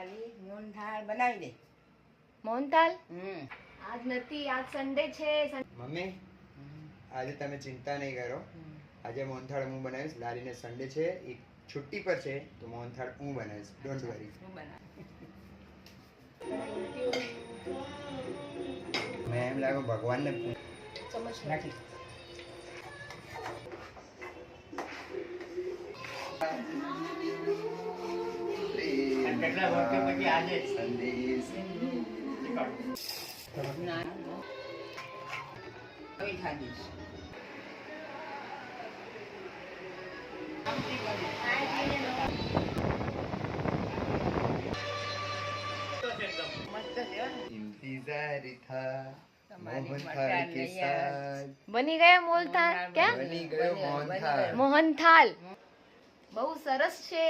ખાલી મોહનથાળ બનાવી દે. મોહનથાલ હમ આજ નથી, આજ સન્ડે છે. મમ્મી આજે તમે ચિંતા નહીં કરો. આજે મોહનથાળ હું બનાવીશ. લાલીને સન્ડે છે, એ છુટ્ટી પર છે, તો મોહનથાળ હું બનાવીશ. Don't worry. હું બનાવ. મેં એમ લાગ્યું ભગવાનને ચમચ નાખી. કેટલા વર્ષો પછી આજે સંદેશ ના હવે ખાધીશ. મસ્ત છે હો. इंतजार था તમારી मोहनथाल મકાન के નહીં યાર. साथ બની ગયો મોહનથાલ. ક્યાં બની ગયો મોહનથાળ. મોહનથાલ બહુ સરસ છે.